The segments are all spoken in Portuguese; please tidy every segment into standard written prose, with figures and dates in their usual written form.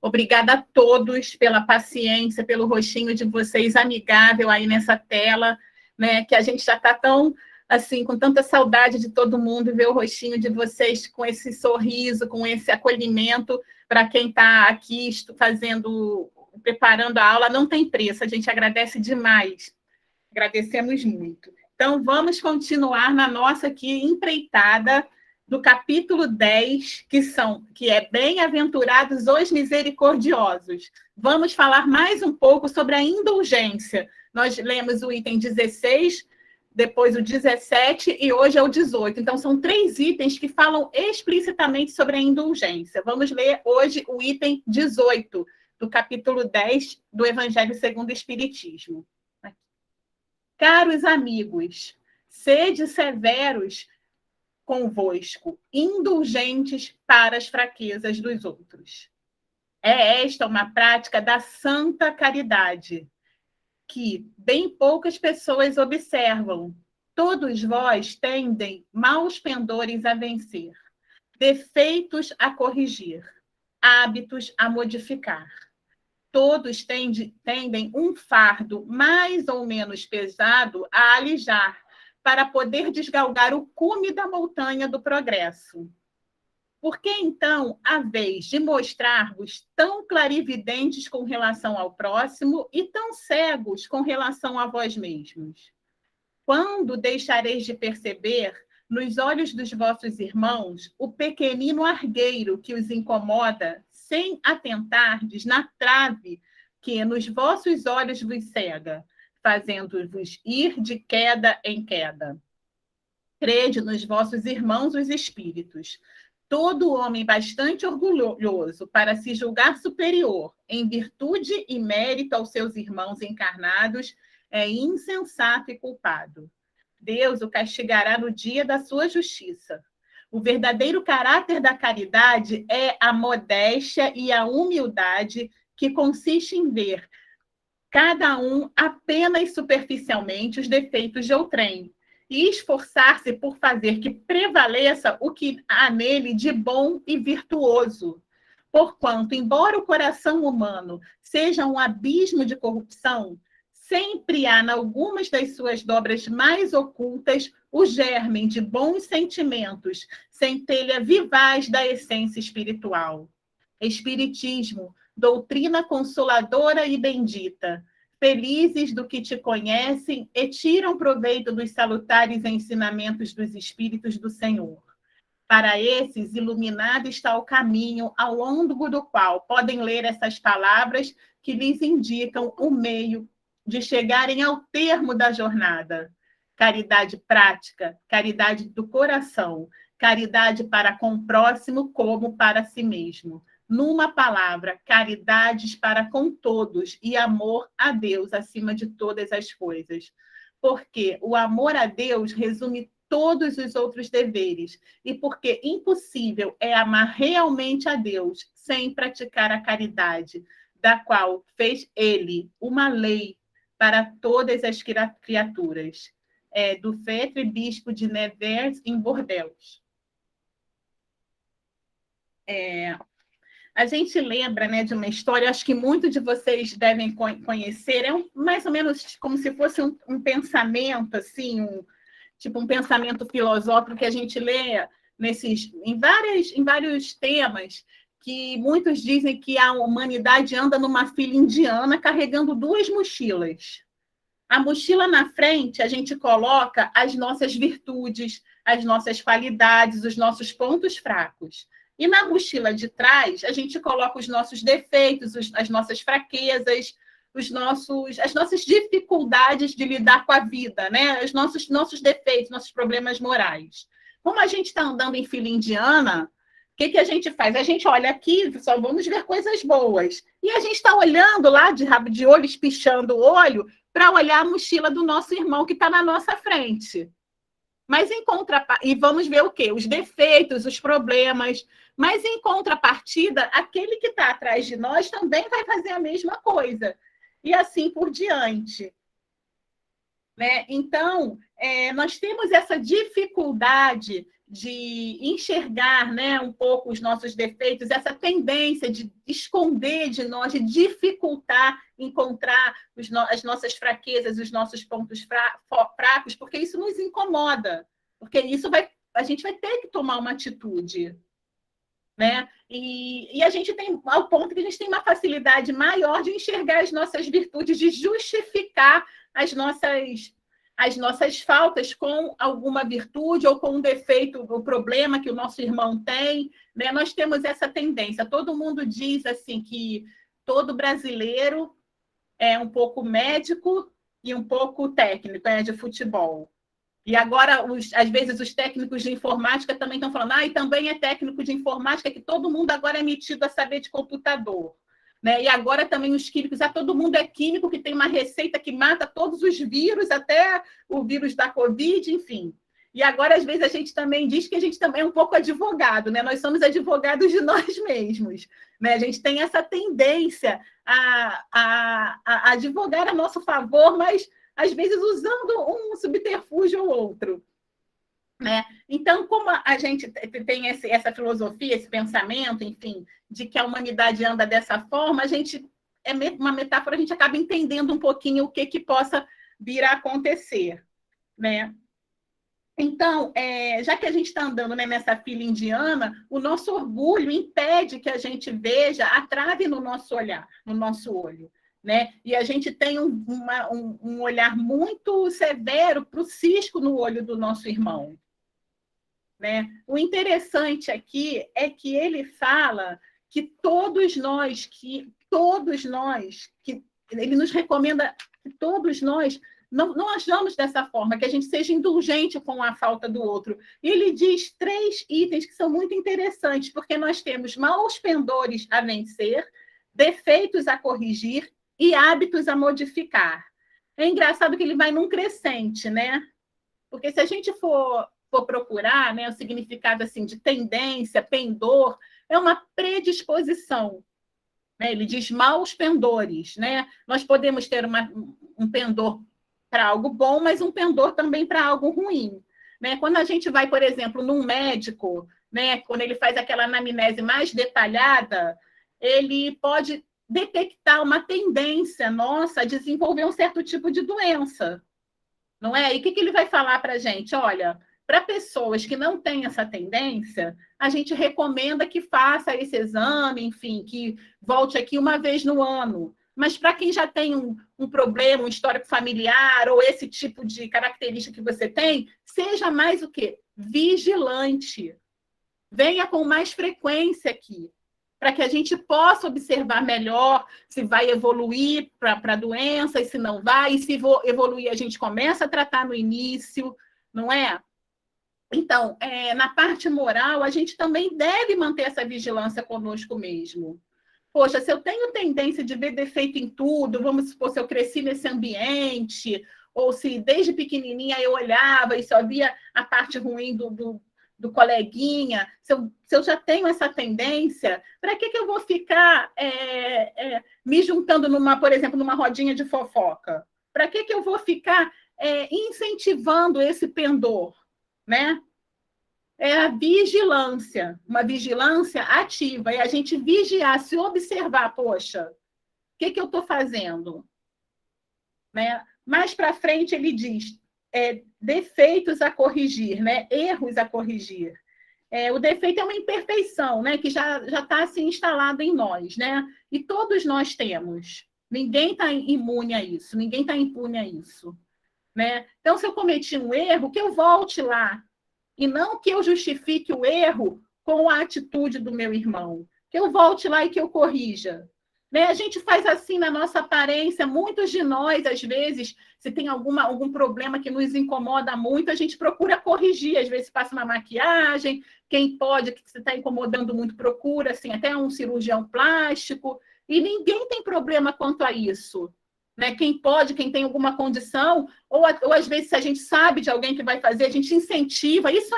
Obrigada a todos pela paciência, pelo rostinho de vocês amigável aí nessa tela, né? Que a gente já está tão assim, com tanta saudade de todo mundo, ver o rostinho de vocês com esse sorriso, com esse acolhimento para quem está aqui preparando a aula, não tem preço, a gente agradece demais, agradecemos muito. Então, vamos continuar na nossa aqui empreitada do capítulo 10, que é Bem-aventurados os misericordiosos. Vamos falar mais um pouco sobre a indulgência. Nós lemos o item 16, depois o 17 e hoje é o 18. Então, são 3 itens que falam explicitamente sobre a indulgência. Vamos ler hoje o item 18 do capítulo 10 do Evangelho segundo o Espiritismo. Caros amigos, sede severos convosco, indulgentes para as fraquezas dos outros. É esta uma prática da santa caridade, que bem poucas pessoas observam. Todos vós tendem maus pendores a vencer, defeitos a corrigir, hábitos a modificar. Todos tendem um fardo mais ou menos pesado a alijar, para poder desgalgar o cume da montanha do progresso. Por que, então, haveis de mostrar-vos tão clarividentes com relação ao próximo e tão cegos com relação a vós mesmos? Quando deixareis de perceber, nos olhos dos vossos irmãos, o pequenino argueiro que os incomoda, sem atentardes na trave que nos vossos olhos vos cega, fazendo-vos ir de queda em queda? Crede nos vossos irmãos os espíritos. Todo homem bastante orgulhoso para se julgar superior em virtude e mérito aos seus irmãos encarnados é insensato e culpado. Deus o castigará no dia da sua justiça. O verdadeiro caráter da caridade é a modéstia e a humildade, que consiste em ver cada um apenas superficialmente os defeitos de outrem e esforçar-se por fazer que prevaleça o que há nele de bom e virtuoso. Porquanto, embora o coração humano seja um abismo de corrupção, sempre há, em algumas das suas dobras mais ocultas, o germe de bons sentimentos, centelha vivaz da essência espiritual. Espiritismo, doutrina consoladora e bendita, felizes do que te conhecem e tiram proveito dos salutares ensinamentos dos Espíritos do Senhor. Para esses, iluminado está o caminho ao longo do qual podem ler essas palavras que lhes indicam o meio de chegarem ao termo da jornada. Caridade prática, caridade do coração, caridade para com o próximo como para si mesmo. Numa palavra, caridades para com todos e amor a Deus acima de todas as coisas. Porque o amor a Deus resume todos os outros deveres e porque impossível é amar realmente a Deus sem praticar a caridade, da qual fez ele uma lei para todas as criaturas. Do Fetre, bispo de Nevers, em Bordeaux. A gente lembra, né, de uma história, acho que muitos de vocês devem conhecer, mais ou menos como se fosse um pensamento, assim, um pensamento filosófico que a gente lê em vários temas, que muitos dizem que a humanidade anda numa fila indiana carregando 2 mochilas. A mochila na frente, a gente coloca as nossas virtudes, as nossas qualidades, os nossos pontos fracos. E na mochila de trás, a gente coloca os nossos defeitos, as nossas fraquezas, as nossas dificuldades de lidar com a vida, né? Os nossos defeitos, nossos problemas morais. Como a gente está andando em fila indiana, o que a gente faz? A gente olha aqui, só vamos ver coisas boas. E a gente está olhando lá, de rabo de olho, espichando o olho, para olhar a mochila do nosso irmão que está na nossa frente. Mas e vamos ver o quê? Os defeitos, os problemas. Mas, em contrapartida, aquele que está atrás de nós também vai fazer a mesma coisa. E assim por diante. Né? Então, nós temos essa dificuldade de enxergar, né, um pouco os nossos defeitos, essa tendência de esconder de nós, de dificultar encontrar as nossas fraquezas, os nossos pontos fracos, porque isso nos incomoda, porque a gente vai ter que tomar uma atitude, né? E a gente tem, ao ponto que a gente tem uma facilidade maior de enxergar as nossas virtudes, de justificar as nossas faltas com alguma virtude ou com um defeito, o problema que o nosso irmão tem, né? Nós temos essa tendência. Todo mundo diz assim que todo brasileiro é um pouco médico e um pouco técnico, de futebol. E agora, às vezes, os técnicos de informática também estão falando, e também é técnico de informática, que todo mundo agora é metido a saber de computador. Né? E agora também os químicos, todo mundo é químico, que tem uma receita que mata todos os vírus, até o vírus da Covid, enfim. E agora, às vezes, a gente também diz que a gente também é um pouco advogado, né? Nós somos advogados de nós mesmos. Né? A gente tem essa tendência a advogar a nosso favor, mas às vezes usando um subterfúgio ou outro. Né? Então, como a gente tem essa filosofia, esse pensamento, enfim, de que a humanidade anda dessa forma, a gente é uma metáfora, a gente acaba entendendo um pouquinho o que possa vir a acontecer. Né? Então, já que a gente está andando, né, nessa fila indiana, o nosso orgulho impede que a gente veja a trave no nosso olhar, no nosso olho. Né? E a gente tem um olhar muito severo para o cisco no olho do nosso irmão. Né? O interessante aqui é que ele fala que todos nós, ele nos recomenda que todos nós não achamos dessa forma, que a gente seja indulgente com a falta do outro. E ele diz 3 itens que são muito interessantes, porque nós temos maus pendores a vencer, defeitos a corrigir e hábitos a modificar. É engraçado que ele vai num crescente, né? Porque se a gente for procurar, né, o significado assim, de tendência, pendor, é uma predisposição. Né? Ele diz maus pendores. Né? Nós podemos ter um pendor para algo bom, mas um pendor também para algo ruim. Né? Quando a gente vai, por exemplo, num médico, né, quando ele faz aquela anamnese mais detalhada, ele pode detectar uma tendência nossa a desenvolver um certo tipo de doença. Não é? E o que ele vai falar para a gente? Olha, para pessoas que não têm essa tendência, a gente recomenda que faça esse exame, enfim, que volte aqui uma vez no ano. Mas para quem já tem um problema, um histórico familiar, ou esse tipo de característica que você tem, seja mais o quê? Vigilante. Venha com mais frequência aqui, para que a gente possa observar melhor se vai evoluir para a doença e se não vai, e se evoluir a gente começa a tratar no início, não é? Então, na parte moral, a gente também deve manter essa vigilância conosco mesmo. Poxa, se eu tenho tendência de ver defeito em tudo, vamos supor, se eu cresci nesse ambiente, ou se desde pequenininha eu olhava e só via a parte ruim do coleguinha, se eu já tenho essa tendência, para que eu vou ficar me juntando, por exemplo, numa rodinha de fofoca? Para que eu vou ficar incentivando esse pendor? Né? É a vigilância, uma vigilância ativa, é a gente vigiar, se observar, poxa, o que eu estou fazendo? Né? Mais para frente ele diz, defeitos a corrigir, né? Erros a corrigir. O defeito é uma imperfeição, né? Que já está assim, instalado em nós, né? E todos nós temos. Ninguém está imune a isso, ninguém está impune a isso. Né? Então, se eu cometi um erro, que eu volte lá, e não que eu justifique o erro com a atitude do meu irmão, que eu volte lá e que eu corrija. Né? A gente faz assim na nossa aparência, muitos de nós, às vezes, se tem algum problema que nos incomoda muito, a gente procura corrigir, às vezes passa uma maquiagem, quem pode, que se está incomodando muito, procura assim, até um cirurgião plástico, e ninguém tem problema quanto a isso. Né? Quem pode, quem tem alguma condição, ou às vezes, se a gente sabe de alguém que vai fazer, a gente incentiva, isso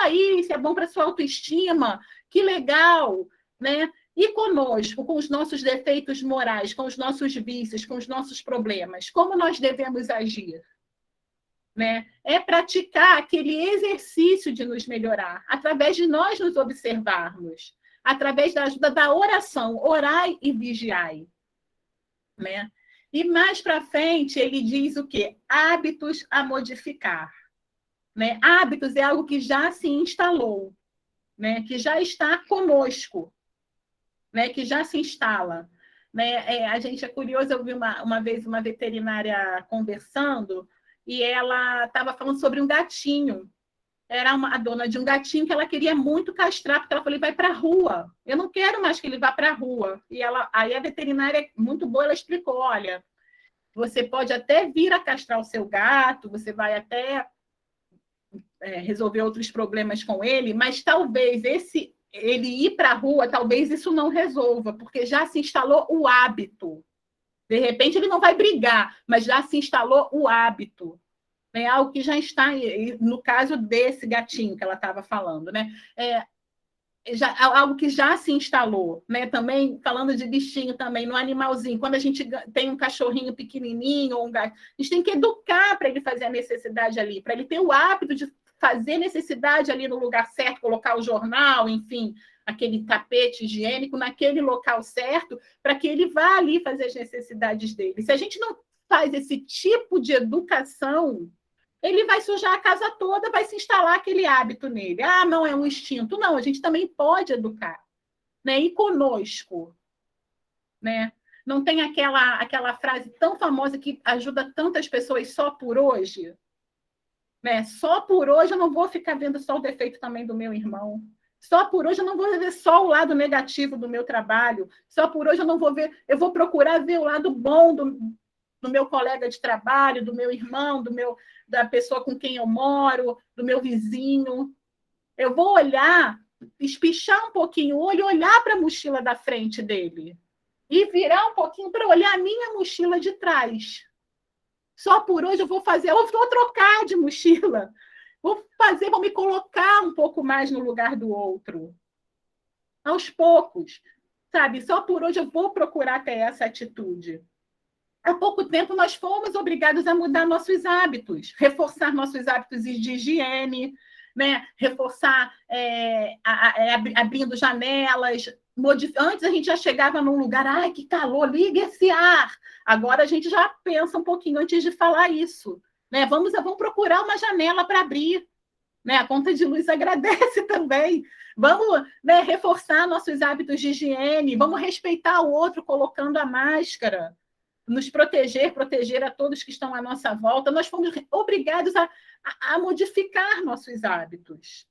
é bom para a sua autoestima, que legal, né? E conosco, com os nossos defeitos morais, com os nossos vícios, com os nossos problemas, como nós devemos agir? né? É praticar aquele exercício de nos melhorar, através de nós nos observarmos, através da ajuda da oração, orai e vigiai, né? E mais para frente ele diz o quê? Hábitos a modificar, né? Hábitos é algo que já se instalou, né? Que já está conosco, né? Que já se instala. Né? A gente é curioso, eu vi uma vez uma veterinária conversando e ela estava falando sobre um gatinho. Era a dona de um gatinho que ela queria muito castrar, porque ela falou, vai para a rua. Eu não quero mais que ele vá para a rua. E aí a veterinária, muito boa, ela explicou, olha, você pode até vir a castrar o seu gato, você vai até resolver outros problemas com ele, mas talvez ele ir para a rua, talvez isso não resolva, porque já se instalou o hábito. De repente ele não vai brigar, mas já se instalou o hábito. É algo que já está, no caso desse gatinho que ela estava falando, né? Algo que já se instalou, né? Também falando de bichinho também, no animalzinho, quando a gente tem um cachorrinho pequenininho ou um gato, a gente tem que educar para ele fazer a necessidade ali, para ele ter o hábito de fazer necessidade ali no lugar certo, colocar o jornal, enfim, aquele tapete higiênico naquele local certo, para que ele vá ali fazer as necessidades dele. Se a gente não faz esse tipo de educação, ele vai sujar a casa toda, vai se instalar aquele hábito nele. Ah, não é um instinto. Não, a gente também pode educar, né? E conosco, né? Não tem aquela frase tão famosa que ajuda tantas pessoas só por hoje, né? Só por hoje eu não vou ficar vendo só o defeito também do meu irmão. Só por hoje eu não vou ver só o lado negativo do meu trabalho. Só por hoje eu não vou ver, eu vou procurar ver o lado bom do meu colega de trabalho, do meu irmão, da pessoa com quem eu moro, do meu vizinho. Eu vou olhar, espichar um pouquinho o olho, olhar para a mochila da frente dele e virar um pouquinho para olhar a minha mochila de trás. Só por hoje eu vou trocar de mochila. Vou me colocar um pouco mais no lugar do outro. Aos poucos, sabe? Só por hoje eu vou procurar ter essa atitude. Há pouco tempo nós fomos obrigados a mudar nossos hábitos, reforçar nossos hábitos de higiene, né? Reforçar, abrindo janelas. Antes a gente já chegava num lugar, ai, que calor, liga esse ar. Agora a gente já pensa um pouquinho antes de falar isso. Né? Vamos procurar uma janela para abrir. Né? A conta de luz agradece também. Vamos, né, reforçar nossos hábitos de higiene, vamos respeitar o outro colocando a máscara, nos proteger a todos que estão à nossa volta. Nós fomos obrigados a modificar nossos hábitos.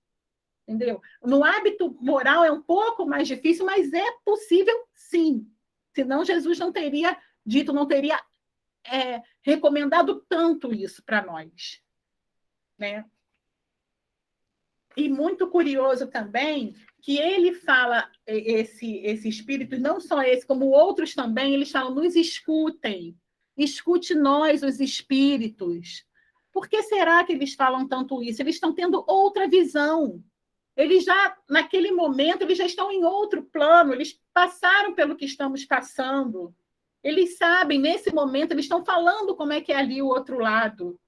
Entendeu? No hábito moral é um pouco mais difícil, mas é possível sim. Senão Jesus não teria dito, não teria recomendado tanto isso para nós. Né? E muito curioso também que ele fala, esse espírito, não só esse, como outros também, eles falam, nos escutem, escute nós, os espíritos. Por que será que eles falam tanto isso? Eles estão tendo outra visão. Eles já, naquele momento, eles já estão em outro plano, eles passaram pelo que estamos passando. Eles sabem, nesse momento, eles estão falando como é que é ali o outro lado.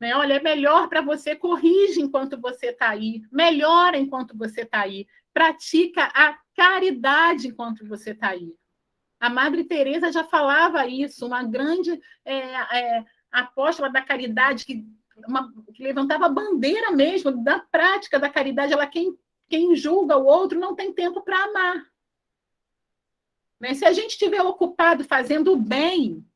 Né? Olha, é melhor para você, corrige enquanto você está aí, melhora enquanto você está aí, pratica a caridade enquanto você está aí. A Madre Teresa já falava isso, uma grande apóstola da caridade, que levantava a bandeira mesmo da prática da caridade. Ela, quem julga o outro não tem tempo para amar. Né? Se a gente estiver ocupado fazendo o bem,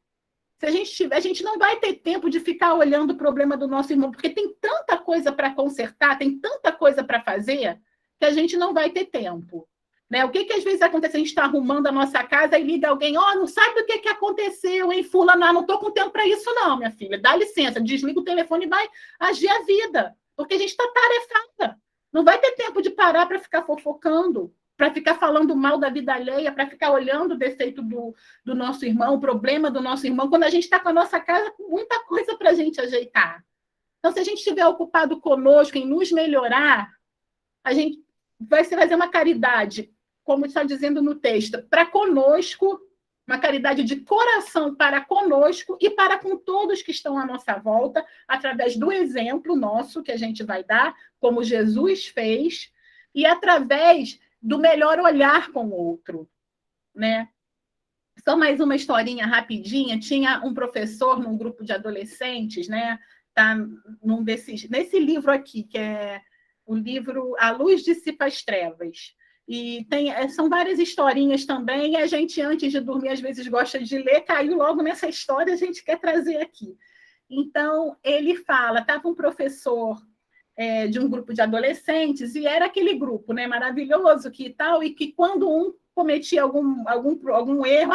se a gente não vai ter tempo de ficar olhando o problema do nosso irmão, porque tem tanta coisa para consertar, tem tanta coisa para fazer, que a gente não vai ter tempo. Né? O que às vezes acontece? A gente está arrumando a nossa casa e liga alguém, não sabe o que aconteceu, hein, fulano? Não estou com tempo para isso não, minha filha. Dá licença, desliga o telefone e vai agir a vida, porque a gente está tarefada. Não vai ter tempo de parar para ficar fofocando, para ficar falando mal da vida alheia, para ficar olhando o defeito do nosso irmão, o problema do nosso irmão, quando a gente está com a nossa casa com muita coisa para a gente ajeitar. Então, se a gente estiver ocupado conosco em nos melhorar, a gente vai fazer uma caridade, como está dizendo no texto, para conosco, uma caridade de coração para conosco e para com todos que estão à nossa volta, através do exemplo nosso que a gente vai dar, como Jesus fez, e através do melhor olhar com o outro, né? Só mais uma historinha rapidinha. Tinha um professor num grupo de adolescentes, né? Tá nesse livro aqui, que é o livro A Luz Dissipa as Trevas. E são várias historinhas também, e a gente, antes de dormir, às vezes gosta de ler, caiu logo nessa história, a gente quer trazer aqui. Então, ele fala, estava um professor de um grupo de adolescentes, e era aquele grupo, né, maravilhoso, que tal, e que quando um cometia algum erro,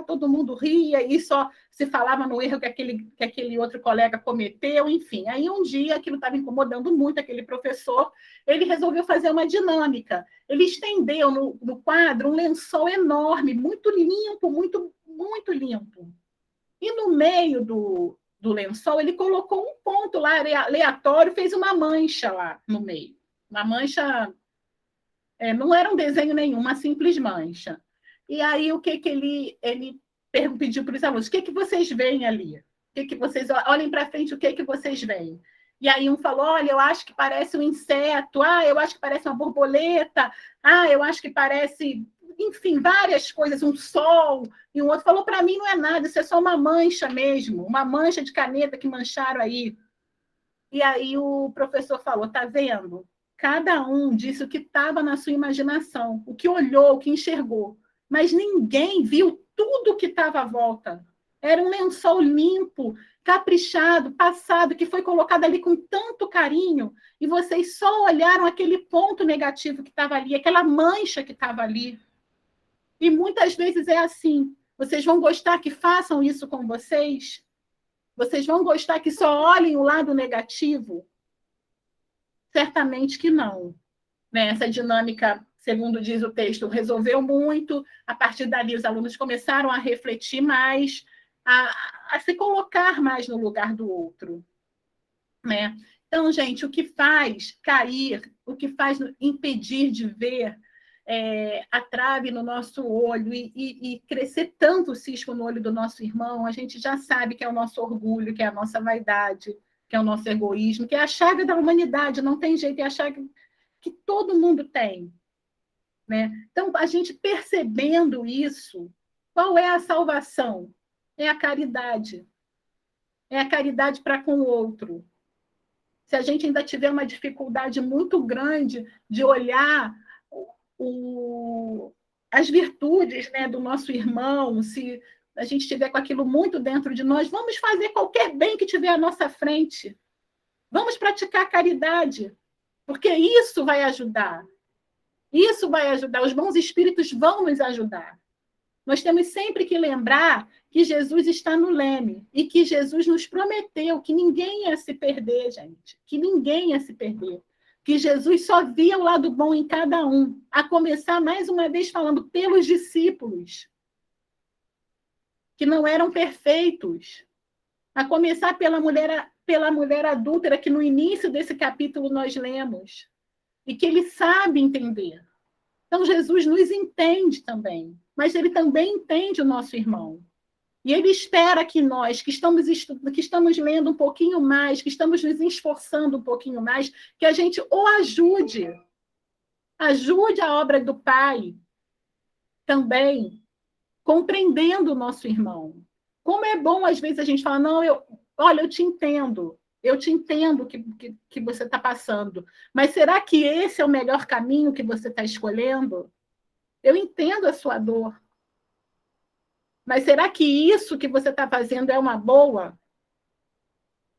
todo mundo ria e só se falava no erro que aquele outro colega cometeu, enfim. Aí um dia aquilo estava incomodando muito aquele professor, ele resolveu fazer uma dinâmica. Ele estendeu no quadro um lençol enorme, muito limpo, muito, muito limpo. E no meio do lençol, ele colocou um ponto lá aleatório, fez uma mancha lá no meio. Uma mancha, não era um desenho nenhum, uma simples mancha. E aí, o que ele pediu para os alunos? O que vocês veem ali? O que vocês olhem para frente, o que vocês veem? E aí um falou, olha, eu acho que parece um inseto, eu acho que parece uma borboleta, eu acho que parece, enfim, várias coisas, um sol. E um outro falou, para mim não é nada, isso é só uma mancha mesmo, uma mancha de caneta que mancharam aí. E aí o professor falou, tá vendo? Cada um disse o que estava na sua imaginação, o que olhou, o que enxergou. Mas ninguém viu tudo o que estava à volta. Era um lençol limpo, caprichado, passado, que foi colocado ali com tanto carinho, e vocês só olharam aquele ponto negativo que estava ali, aquela mancha que estava ali. E muitas vezes é assim. Vocês vão gostar que façam isso com vocês? Vocês vão gostar que só olhem o lado negativo? Certamente que não. Essa dinâmica, segundo diz o texto, resolveu muito. A partir dali, os alunos começaram a refletir mais, a se colocar mais no lugar do outro. Né? Então, gente, o que faz cair, o que faz impedir de ver a trave no nosso olho e crescer tanto o cisco no olho do nosso irmão, a gente já sabe que é o nosso orgulho, que é a nossa vaidade, que é o nosso egoísmo, que é a chaga da humanidade, não tem jeito, é a chaga que todo mundo tem. Né? Então, a gente percebendo isso, qual é a salvação? É a caridade. É a caridade para com o outro. Se a gente ainda tiver uma dificuldade muito grande de olhar as virtudes, né, do nosso irmão, se a gente estiver com aquilo muito dentro de nós, vamos fazer qualquer bem que tiver à nossa frente. Vamos praticar a caridade, porque isso vai ajudar. Isso vai ajudar, os bons espíritos vão nos ajudar. Nós temos sempre que lembrar que Jesus está no leme e que Jesus nos prometeu que ninguém ia se perder, gente, que ninguém ia se perder, que Jesus só via o lado bom em cada um, a começar, mais uma vez, falando pelos discípulos, que não eram perfeitos, a começar pela mulher adúltera, que no início desse capítulo nós lemos, e que ele sabe entender. Então, Jesus nos entende também, mas ele também entende o nosso irmão. E ele espera que nós, que estamos lendo um pouquinho mais, que estamos nos esforçando um pouquinho mais, que a gente o ajude. Ajude a obra do Pai também, compreendendo o nosso irmão. Como é bom, às vezes, a gente falar, não, olha, eu te entendo que você está passando, mas será que esse é o melhor caminho que você está escolhendo? Eu entendo a sua dor, mas será que isso que você está fazendo é uma boa?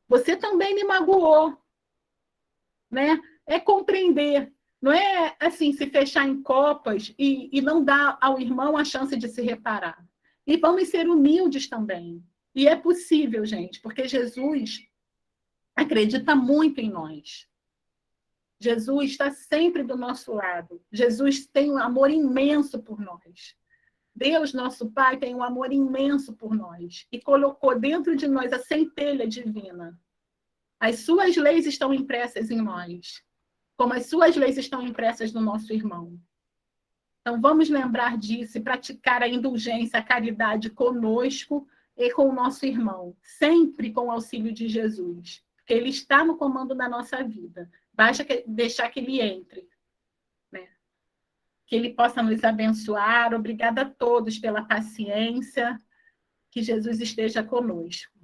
Você também me magoou, né? É compreender, não é assim se fechar em copas e não dar ao irmão a chance de se reparar. E vamos ser humildes também. E é possível, gente, porque Jesus acredita muito em nós. Jesus está sempre do nosso lado. Jesus tem um amor imenso por nós. Deus, nosso Pai, tem um amor imenso por nós e colocou dentro de nós a centelha divina. As suas leis estão impressas em nós, como as suas leis estão impressas no nosso irmão. Então, vamos lembrar disso e praticar a indulgência, a caridade conosco e com o nosso irmão, sempre com o auxílio de Jesus, porque ele está no comando da nossa vida. Basta deixar que ele entre, né? Que ele possa nos abençoar. Obrigada a todos pela paciência, que Jesus esteja conosco.